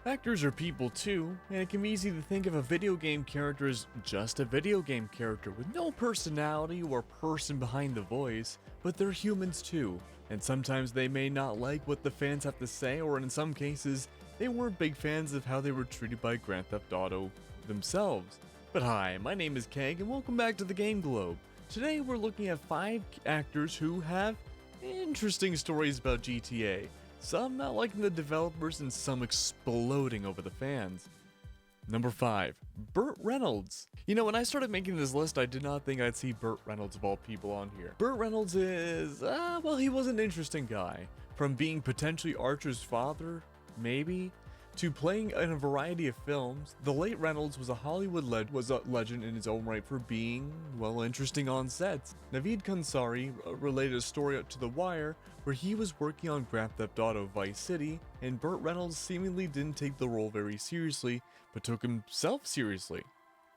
Actors are people too, and it can be easy to think of a video game character as just a video game character with no personality or person behind the voice, but they're humans too, and sometimes they may not like what the fans have to say, or in some cases, they weren't big fans of how they were treated by Grand Theft Auto themselves. But hi, my name is Keg, and welcome back to the Game Globe. Today we're looking at 5 actors who have interesting stories about GTA. Some not liking the developers and some exploding over the fans. Number 5. Burt Reynolds. You know, when I started making this list, I did not think I'd see Burt Reynolds of all people on here. Burt Reynolds is, well, he was an interesting guy. From being potentially Archer's father, maybe, to playing in a variety of films, the late Reynolds was a Hollywood legend in his own right for being, well, interesting on sets. Naveed Kansari related a story to The Wire where he was working on Grand Theft Auto Vice City, and Burt Reynolds seemingly didn't take the role very seriously, but took himself seriously.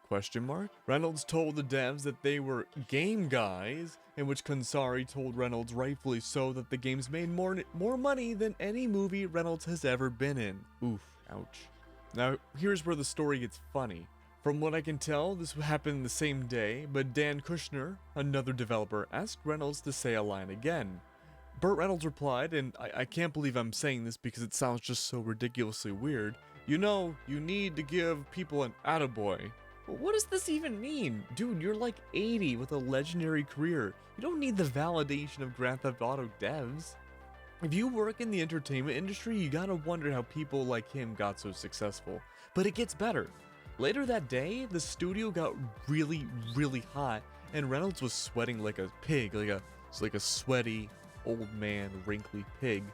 Question mark? Reynolds told the devs that they were game guys, in which Kansari told Reynolds, rightfully so, that the games made more money than any movie Reynolds has ever been in. Oof, ouch. Now, here's where the story gets funny. From what I can tell, this happened the same day, but Dan Kushner, another developer, asked Reynolds to say a line again. Burt Reynolds replied, and I can't believe I'm saying this because it sounds just so ridiculously weird, "You know, you need to give people an attaboy." But what does this even mean? Dude, you're like 80 with a legendary career. You don't need the validation of Grand Theft Auto devs. If you work in the entertainment industry, you gotta wonder how people like him got so successful. But it gets better. Later that day, the studio got really hot, and Reynolds was sweating like a pig, like a sweaty, old man, wrinkly pig,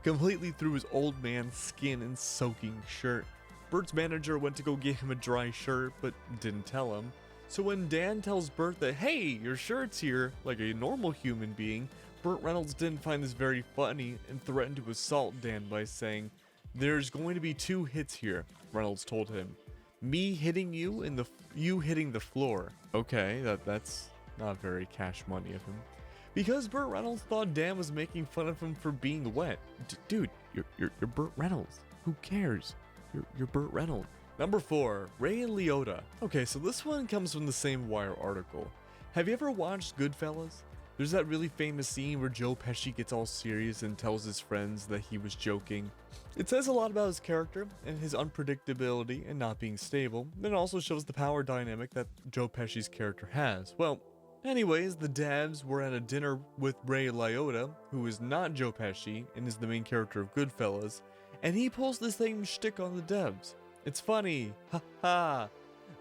completely through his old man skin and soaking shirt. Burt's manager went to go get him a dry shirt, but didn't tell him. So when Dan tells Burt that, "Hey, your shirt's here," like a normal human being, Burt Reynolds didn't find this very funny and threatened to assault Dan by saying, "There's going to be 2 hits here," Reynolds told him. "Me hitting you and you hitting the floor." Okay, that's not very cash money of him. Because Burt Reynolds thought Dan was making fun of him for being wet. Dude, you're Burt Reynolds. Who cares? You're Burt Reynolds. Number 4, Ray Liotta. Okay, so this one comes from the same Wire article. Have you ever watched Goodfellas? There's that really famous scene where Joe Pesci gets all serious and tells his friends that he was joking. It says a lot about his character and his unpredictability and not being stable, and it also shows the power dynamic that Joe Pesci's character has. Well, anyways, the devs were at a dinner with Ray Liotta, who is not Joe Pesci and is the main character of Goodfellas, and he pulls the same shtick on the devs. It's funny, haha.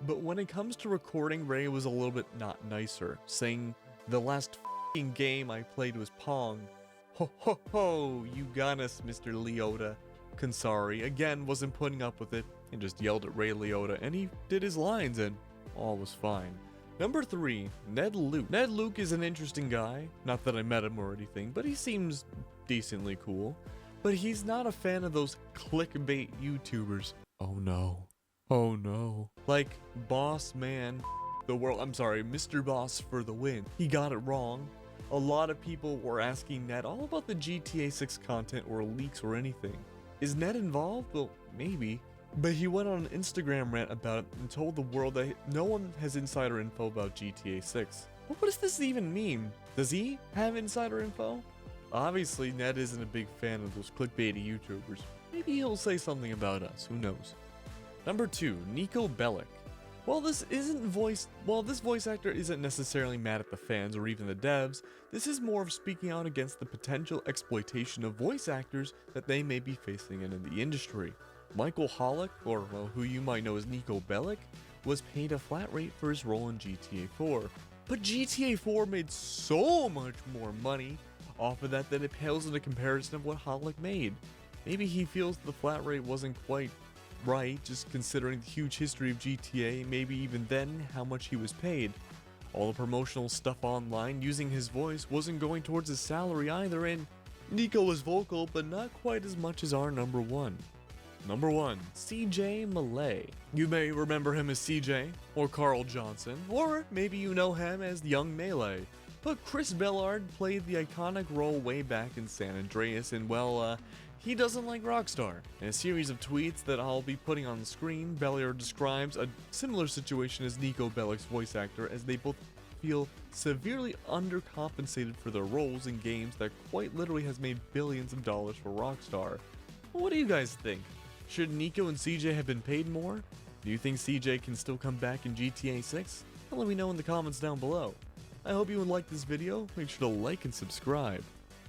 But when it comes to recording, Ray was a little bit not nicer, saying, "The last f***ing game I played was Pong." Ho ho ho, you got us, Mr. Liotta. Kansari, again, wasn't putting up with it and just yelled at Ray Liotta, and he did his lines and all was fine. Number 3, Ned Luke. Ned Luke is an interesting guy, not that I met him or anything, but he seems decently cool. But he's not a fan of those clickbait YouTubers. Oh no. Oh no. Like Boss Man the World. I'm sorry, Mr. Boss for the win. He got it wrong. A lot of people were asking Ned all about the GTA 6 content or leaks or anything. Is Ned involved? Well, maybe. But he went on an Instagram rant about it and told the world that no one has insider info about GTA 6. But what does this even mean? Does he have insider info? Obviously, Ned isn't a big fan of those clickbaity YouTubers. Maybe he'll say something about us, who knows. Number 2, Nico Bellic. While this voice actor isn't necessarily mad at the fans or even the devs, this is more of speaking out against the potential exploitation of voice actors that they may be facing in the industry. Michael Hollick, or well, who you might know as Nico Bellic, was paid a flat rate for his role in GTA 4. But GTA 4 made so much more money off of that it pales in a comparison of what Hollick made. Maybe he feels the flat rate wasn't quite right, just considering the huge history of GTA, maybe even then how much he was paid. All the promotional stuff online using his voice wasn't going towards his salary either, and Nico was vocal, but not quite as much as our number 1. Number 1, CJ Malay. You may remember him as CJ, or Carl Johnson, or maybe you know him as Young Melee. But Chris Bellard played the iconic role way back in San Andreas, and well, he doesn't like Rockstar. In a series of tweets that I'll be putting on the screen, Bellier describes a similar situation as Nico Bellic's voice actor, as they both feel severely undercompensated for their roles in games that quite literally has made billions of dollars for Rockstar. What do you guys think? Should Nico and CJ have been paid more? Do you think CJ can still come back in GTA 6? Let me know in the comments down below. I hope you liked this video. Make sure to like and subscribe.